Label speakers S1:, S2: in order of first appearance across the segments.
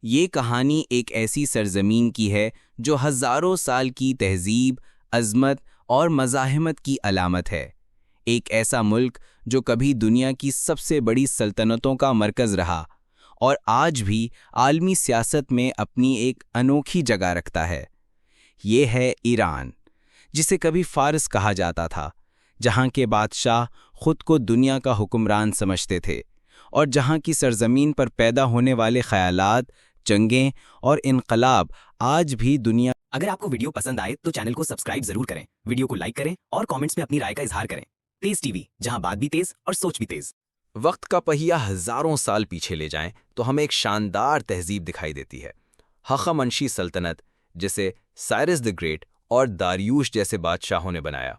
S1: یہ کہانی ایک ایسی سرزمین کی ہے جو ہزاروں سال کی تہذیب، عظمت اور مزاحمت کی علامت ہے۔ ایک ایسا ملک جو کبھی دنیا کی سب سے بڑی سلطنتوں کا مرکز رہا اور آج بھی عالمی سیاست میں اپنی ایک انوکھی جگہ رکھتا ہے۔ یہ ہے ایران، جسے کبھی فارس کہا جاتا تھا، جہاں کے بادشاہ خود کو دنیا کا حکمران سمجھتے تھے اور جہاں کی سرزمین پر پیدا ہونے والے خیالات، جنگیں اور انقلاب آج بھی دنیا۔
S2: اگر آپ کو ویڈیو پسند آئے تو چینل کو سبسکرائب ضرور کریں، ویڈیو کو لائک کریں اور کامنٹس میں اپنی رائے کا اظہار کریں۔ تیز ٹی وی، جہاں بات بھی تیز اور سوچ بھی تیز۔
S3: وقت کا پہیہ ہزاروں سال پیچھے لے جائیں تو ہمیں ایک شاندار تہذیب دکھائی دیتی ہے۔ ہخامنشی سلطنت، جسے سائرس دی گریٹ اور داریوش جیسے بادشاہوں نے بنایا۔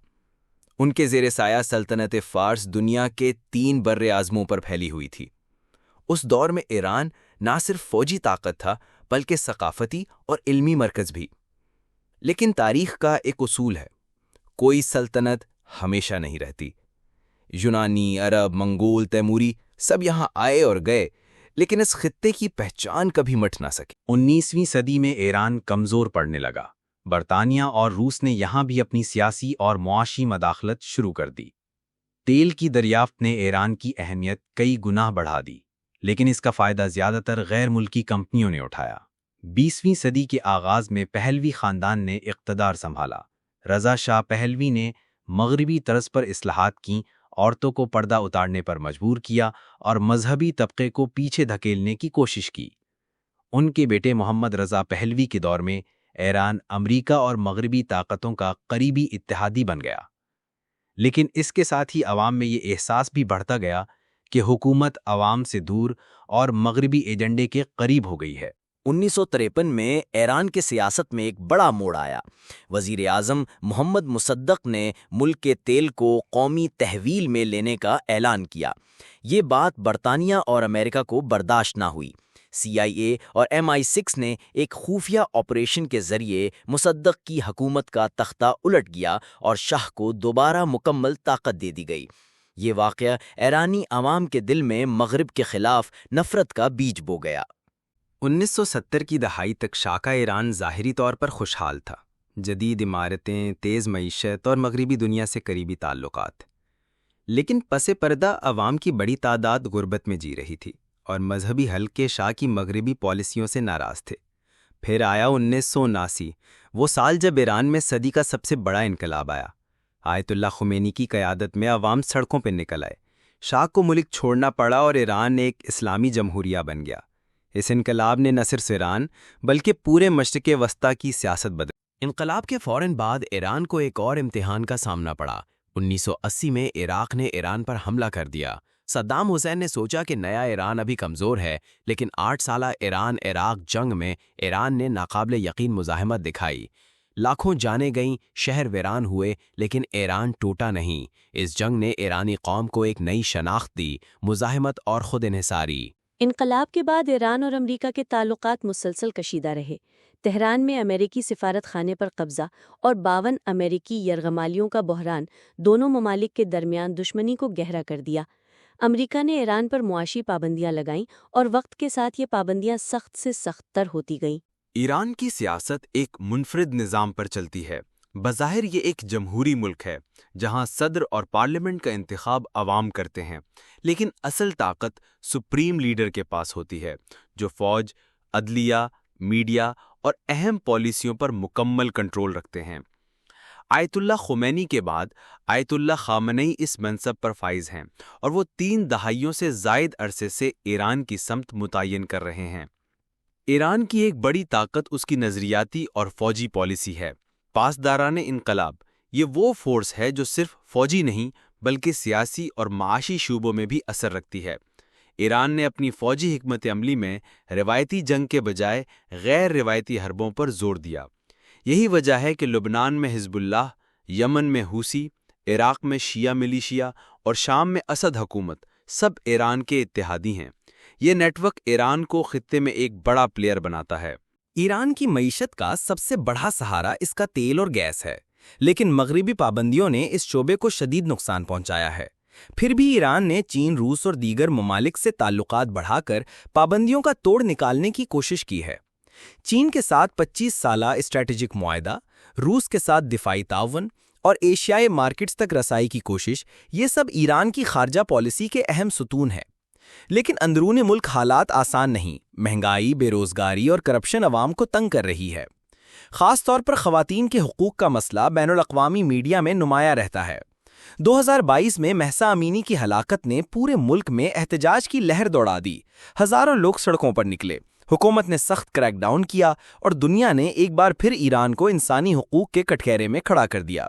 S3: ان کے زیر سایہ سلطنت فارس دنیا کے 3 بر اعظموں پر پھیلی ہوئی تھی۔ اس دور میں ایران نہ صرف فوجی طاقت تھا بلکہ ثقافتی اور علمی مرکز بھی۔ لیکن تاریخ کا ایک اصول ہے، کوئی سلطنت ہمیشہ نہیں رہتی۔ یونانی، عرب، منگول، تیموری سب یہاں آئے اور گئے، لیکن اس خطے کی پہچان کبھی مٹ نہ سکی۔
S4: 19ویں صدی میں ایران کمزور پڑنے لگا۔ برطانیہ اور روس نے یہاں بھی اپنی سیاسی اور معاشی مداخلت شروع کر دی۔ تیل کی دریافت نے ایران کی اہمیت کئی گنا بڑھا دی، لیکن اس کا فائدہ زیادہ تر غیر ملکی کمپنیوں نے اٹھایا۔ 20ویں صدی کے آغاز میں پہلوی خاندان نے اقتدار سنبھالا۔ رضا شاہ پہلوی نے مغربی طرز پر اصلاحات کیں، عورتوں کو پردہ اتارنے پر مجبور کیا اور مذہبی طبقے کو پیچھے دھکیلنے کی کوشش کی۔ ان کے بیٹے محمد رضا پہلوی کے دور میں ایران امریکہ اور مغربی طاقتوں کا قریبی اتحادی بن گیا، لیکن اس کے ساتھ ہی عوام میں یہ احساس بھی بڑھتا گیا کہ حکومت عوام سے دور اور مغربی ایجنڈے کے قریب ہو گئی ہے۔
S2: 1953 میں ایران کے سیاست میں ایک بڑا موڑ آیا۔ وزیر اعظم محمد مصدق نے ملک کے تیل کو قومی تحویل میں لینے کا اعلان کیا۔ یہ بات برطانیہ اور امریکہ کو برداشت نہ ہوئی۔ CIA اور MI6 نے ایک خفیہ آپریشن کے ذریعے مصدق کی حکومت کا تختہ الٹ گیا اور شاہ کو دوبارہ مکمل طاقت دے دی گئی۔ یہ واقعہ ایرانی عوام کے دل میں مغرب کے خلاف نفرت کا بیج بو گیا۔
S3: 1970 کی دہائی تک شاہ کا ایران ظاہری طور پر خوشحال تھا، جدید عمارتیں، تیز معیشت اور مغربی دنیا سے قریبی تعلقات۔ لیکن پس پردہ عوام کی بڑی تعداد غربت میں جی رہی تھی اور مذہبی حلقے شاہ کی مغربی پالیسیوں سے ناراض تھے۔ پھر آیا 1979، وہ سال جب ایران میں صدی کا سب سے بڑا انقلاب آیا۔ آیت اللہ خمینی کی قیادت میں عوام سڑکوں پہ نکل آئے۔ شاہ کو ملک چھوڑنا پڑا اور ایران ایک اسلامی جمہوریہ بن گیا۔ اس انقلاب نے نہ صرف ایران بلکہ پورے مشرق وسطیٰ کی سیاست بدلی۔
S2: انقلاب کے فوراً بعد ایران کو ایک اور امتحان کا سامنا پڑا۔ 1980 میں عراق نے ایران پر حملہ کر دیا۔ صدام حسین نے سوچا کہ نیا ایران ابھی کمزور ہے، لیکن 8 سالہ ایران عراق جنگ میں ایران نے ناقابل یقین مزاحمت دکھائی۔ لاکھوں جانیں گئیں، شہر ویران ہوئے، لیکن ایران ٹوٹا نہیں۔ اس جنگ نے ایرانی قوم کو ایک نئی شناخت دی، مزاحمت اور خود انحصاری۔
S5: انقلاب کے بعد ایران اور امریکہ کے تعلقات مسلسل کشیدہ رہے۔ تہران میں امریکی سفارت خانے پر قبضہ اور 52 امریکی یرغمالیوں کا بحران دونوں ممالک کے درمیان دشمنی کو گہرا کر دیا۔ امریکہ نے ایران پر معاشی پابندیاں لگائیں اور وقت کے ساتھ یہ پابندیاں سخت سے سخت تر ہوتی گئیں۔
S4: ایران کی سیاست ایک منفرد نظام پر چلتی ہے۔ بظاہر یہ ایک جمہوری ملک ہے جہاں صدر اور پارلیمنٹ کا انتخاب عوام کرتے ہیں، لیکن اصل طاقت سپریم لیڈر کے پاس ہوتی ہے، جو فوج، عدلیہ، میڈیا اور اہم پالیسیوں پر مکمل کنٹرول رکھتے ہیں۔ آیت اللہ خمینی کے بعد آیت اللہ خامنئی اس منصب پر فائز ہیں اور وہ 3 دہائیوں سے زائد عرصے سے ایران کی سمت متعین کر رہے ہیں۔ ایران کی ایک بڑی طاقت اس کی نظریاتی اور فوجی پالیسی ہے۔ پاسداران انقلاب یہ وہ فورس ہے جو صرف فوجی نہیں بلکہ سیاسی اور معاشی شعبوں میں بھی اثر رکھتی ہے۔ ایران نے اپنی فوجی حکمت عملی میں روایتی جنگ کے بجائے غیر روایتی حربوں پر زور دیا۔ یہی وجہ ہے کہ لبنان میں حزب اللہ، یمن میں حوثی، عراق میں شیعہ ملیشیا اور شام میں اسد حکومت سب ایران کے اتحادی ہیں۔ یہ نیٹ ورک ایران کو خطے میں ایک بڑا پلیئر بناتا ہے۔
S2: ایران کی معیشت کا سب سے بڑا سہارا اس کا تیل اور گیس ہے، لیکن مغربی پابندیوں نے اس شعبے کو شدید نقصان پہنچایا ہے۔ پھر بھی ایران نے چین، روس اور دیگر ممالک سے تعلقات بڑھا کر پابندیوں کا توڑ نکالنے کی کوشش کی ہے۔ چین کے ساتھ 25 سالہ اسٹریٹجک معاہدہ، روس کے ساتھ دفاعی تعاون اور ایشیائی مارکیٹس تک رسائی کی کوشش، یہ سب ایران کی خارجہ پالیسی کے اہم ستون ہیں۔ لیکن اندرون ملک حالات آسان نہیں۔ مہنگائی، بے روزگاری اور کرپشن عوام کو تنگ کر رہی ہے۔ خاص طور پر خواتین کے حقوق کا مسئلہ بین الاقوامی میڈیا میں نمایاں رہتا ہے۔ 2022 میں مہسا امینی کی ہلاکت نے پورے ملک میں احتجاج کی لہر دوڑا دی۔ ہزاروں لوگ سڑکوں پر نکلے، حکومت نے سخت کریک ڈاؤن کیا اور دنیا نے ایک بار پھر ایران کو انسانی حقوق کے کٹگرے میں کھڑا کر دیا۔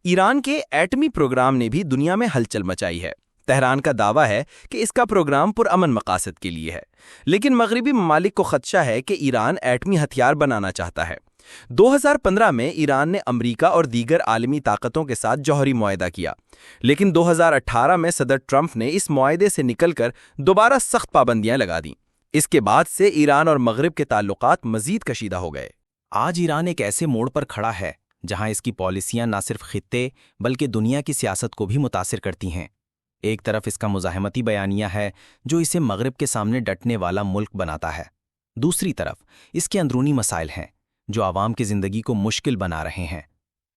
S2: ایران کے ایٹمی پروگرام نے بھی دنیا میں ہلچل مچائی ہے۔ تہران کا دعویٰ ہے کہ اس کا پروگرام پرامن مقاصد کے لیے ہے، لیکن مغربی ممالک کو خدشہ ہے کہ ایران ایٹمی ہتھیار بنانا چاہتا ہے۔ 2015 میں ایران نے امریکہ اور دیگر عالمی طاقتوں کے ساتھ جوہری معاہدہ کیا، لیکن 2018 میں صدر ٹرمپ نے اس معاہدے سے نکل کر دوبارہ سخت پابندیاں لگا دیں۔ اس کے بعد سے ایران اور مغرب کے تعلقات مزید کشیدہ ہو گئے۔
S1: آج ایران ایک ایسے موڑ پر کھڑا ہے جہاں اس کی پالیسیاں نہ صرف خطے بلکہ دنیا کی سیاست کو بھی متاثر کرتی ہیں۔ ایک طرف اس کا مزاحمتی بیانیہ ہے جو اسے مغرب کے سامنے ڈٹنے والا ملک بناتا ہے، دوسری طرف اس کے اندرونی مسائل ہیں جو عوام کی زندگی کو مشکل بنا رہے ہیں۔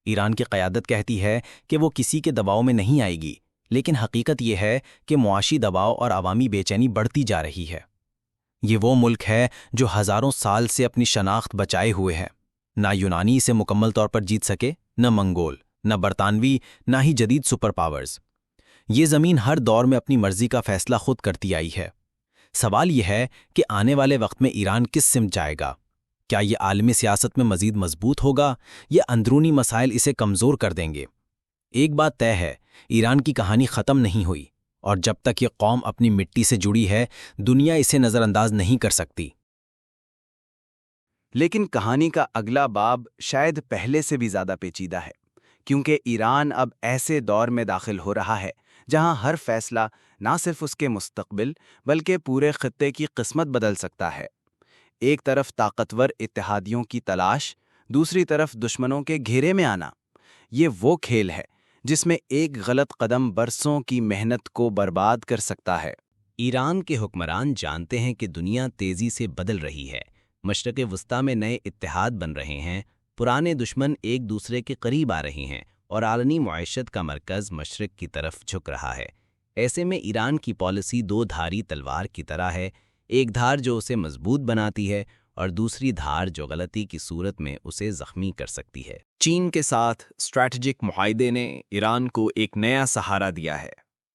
S1: ایران کی قیادت کہتی ہے کہ وہ کسی کے دباؤ میں نہیں آئے گی، لیکن حقیقت یہ ہے کہ معاشی دباؤ اور عوامی بے چینی بڑھتی جا رہی ہے۔ یہ وہ ملک ہے جو ہزاروں سال سے اپنی شناخت بچائے ہوئے ہے۔ نہ یونانی اسے مکمل طور پر جیت سکے، نہ منگول، نہ برطانوی، نہ ہی جدید سپر پاورز۔ یہ زمین ہر دور میں اپنی مرضی کا فیصلہ خود کرتی آئی ہے۔ سوال یہ ہے کہ آنے والے وقت میں ایران کس سمت جائے گا؟ کیا یہ عالمی سیاست میں مزید مضبوط ہوگا یا اندرونی مسائل اسے کمزور کر دیں گے؟ ایک بات طے ہے، ایران کی کہانی ختم نہیں ہوئی، اور جب تک یہ قوم اپنی مٹی سے جڑی ہے، دنیا اسے نظر انداز نہیں کر سکتی۔
S4: لیکن کہانی کا اگلا باب شاید پہلے سے بھی زیادہ پیچیدہ ہے، کیونکہ ایران اب ایسے دور میں داخل ہو رہا ہے جہاں ہر فیصلہ نہ صرف اس کے مستقبل بلکہ پورے خطے کی قسمت بدل سکتا ہے۔ ایک طرف طاقتور اتحادیوں کی تلاش، دوسری طرف دشمنوں کے گھیرے میں آنا۔ یہ وہ کھیل ہے جس میں ایک غلط قدم برسوں کی محنت کو برباد کر سکتا ہے۔
S1: ایران کے حکمران جانتے ہیں کہ دنیا تیزی سے بدل رہی ہے، مشرق وسطیٰ میں نئے اتحاد بن رہے ہیں، پرانے دشمن ایک دوسرے کے قریب آ رہے ہیں اور عالمی معیشت کا مرکز مشرق کی طرف جھک رہا ہے۔ ایسے میں ایران کی پالیسی دو دھاری تلوار کی طرح ہے، ایک دھار جو اسے مضبوط بناتی ہے اور دوسری دھار جو غلطی کی صورت میں اسے زخمی کر سکتی ہے۔
S3: چین کے ساتھ اسٹریٹجک معاہدے نے ایران کو ایک نیا سہارا دیا ہے۔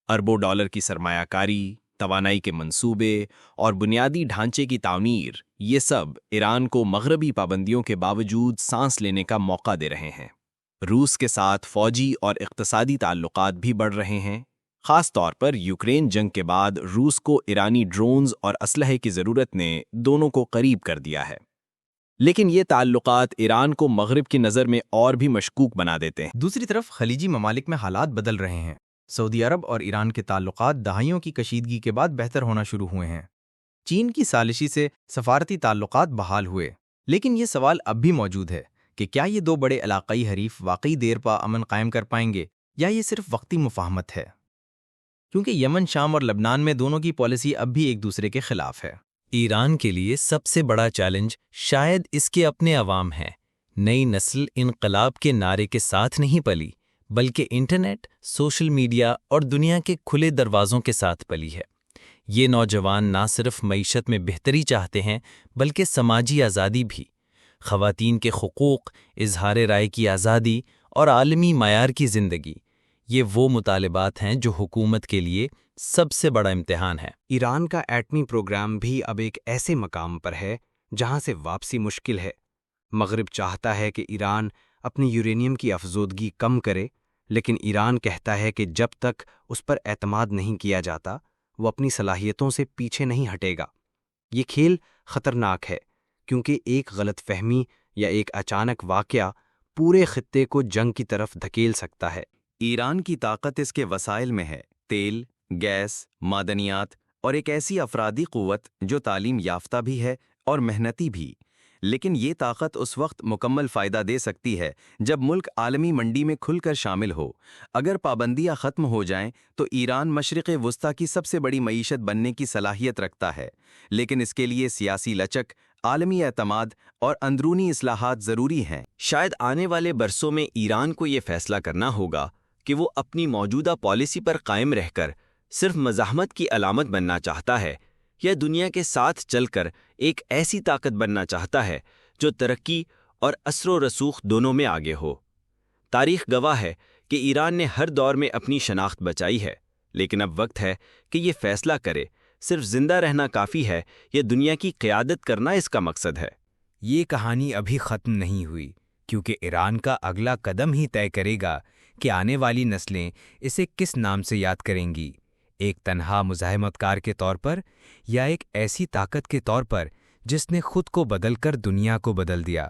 S3: اربوں ڈالر کی سرمایہ کاری، توانائی کے منصوبے اور بنیادی ڈھانچے کی تعمیر، یہ سب ایران کو مغربی پابندیوں کے باوجود سانس لینے کا موقع دے رہے ہیں۔ روس کے ساتھ فوجی اور اقتصادی تعلقات بھی بڑھ رہے ہیں۔ خاص طور پر یوکرین جنگ کے بعد روس کو ایرانی ڈرونز اور اسلحے کی ضرورت نے دونوں کو قریب کر دیا ہے۔ لیکن یہ تعلقات ایران کو مغرب کی نظر میں اور بھی مشکوک بنا دیتے ہیں۔
S6: دوسری طرف خلیجی ممالک میں حالات بدل رہے ہیں۔ سعودی عرب اور ایران کے تعلقات دہائیوں کی کشیدگی کے بعد بہتر ہونا شروع ہوئے ہیں۔ چین کی سازشی سے سفارتی تعلقات بحال ہوئے، لیکن یہ سوال اب بھی موجود ہے کہ کیا یہ دو بڑے علاقائی حریف واقعی دیر پا امن قائم کر پائیں گے یا یہ صرف وقتی مفاہمت ہے؟ کیونکہ یمن، شام اور لبنان میں دونوں کی پالیسی اب بھی ایک دوسرے کے خلاف ہے۔
S7: ایران کے لیے سب سے بڑا چیلنج شاید اس کے اپنے عوام ہیں۔ نئی نسل انقلاب کے نعرے کے ساتھ نہیں پلی، بلکہ انٹرنیٹ، سوشل میڈیا اور دنیا کے کھلے دروازوں کے ساتھ پلی ہے۔ یہ نوجوان نہ صرف معیشت میں بہتری چاہتے ہیں بلکہ سماجی آزادی بھی۔ خواتین کے حقوق، اظہار رائے کی آزادی اور عالمی معیار کی زندگی، یہ وہ مطالبات ہیں جو حکومت کے لیے سب سے بڑا امتحان ہے۔
S4: ایران کا ایٹمی پروگرام بھی اب ایک ایسے مقام پر ہے جہاں سے واپسی مشکل ہے۔ مغرب چاہتا ہے کہ ایران اپنی یورینیم کی افزودگی کم کرے، لیکن ایران کہتا ہے کہ جب تک اس پر اعتماد نہیں کیا جاتا، وہ اپنی صلاحیتوں سے پیچھے نہیں ہٹے گا۔ یہ کھیل خطرناک ہے کیونکہ ایک غلط فہمی یا ایک اچانک واقعہ پورے خطے کو جنگ کی طرف دھکیل سکتا ہے۔
S3: ایران کی طاقت اس کے وسائل میں ہے، تیل، گیس، معدنیات اور ایک ایسی افرادی قوت جو تعلیم یافتہ بھی ہے اور محنتی بھی۔
S4: لیکن یہ طاقت اس وقت مکمل فائدہ دے سکتی ہے جب ملک عالمی منڈی میں کھل کر شامل ہو۔ اگر پابندیاں ختم ہو جائیں تو ایران مشرق وسطیٰ کی سب سے بڑی معیشت بننے کی صلاحیت رکھتا ہے، لیکن اس کے لیے سیاسی لچک، عالمی اعتماد اور اندرونی اصلاحات ضروری ہیں۔
S2: شاید آنے والے برسوں میں ایران کو یہ فیصلہ کرنا ہوگا کہ وہ اپنی موجودہ پالیسی پر قائم رہ کر صرف مزاحمت کی علامت بننا چاہتا ہے یا دنیا کے ساتھ چل کر ایک ایسی طاقت بننا چاہتا ہے جو ترقی اور اثر و رسوخ دونوں میں آگے ہو۔ تاریخ گواہ ہے کہ ایران نے ہر دور میں اپنی شناخت بچائی ہے، لیکن اب وقت ہے کہ یہ فیصلہ کرے صرف زندہ رہنا کافی ہے یا دنیا کی قیادت کرنا اس کا مقصد ہے۔
S1: یہ کہانی ابھی ختم نہیں ہوئی، کیونکہ ایران کا اگلا قدم ہی طے کرے گا کہ آنے والی نسلیں اسے کس نام سے یاد کریں گی، ایک تنہا مزاحمت کار کے طور پر یا ایک ایسی طاقت کے طور پر جس نے خود کو بدل کر دنیا کو بدل دیا۔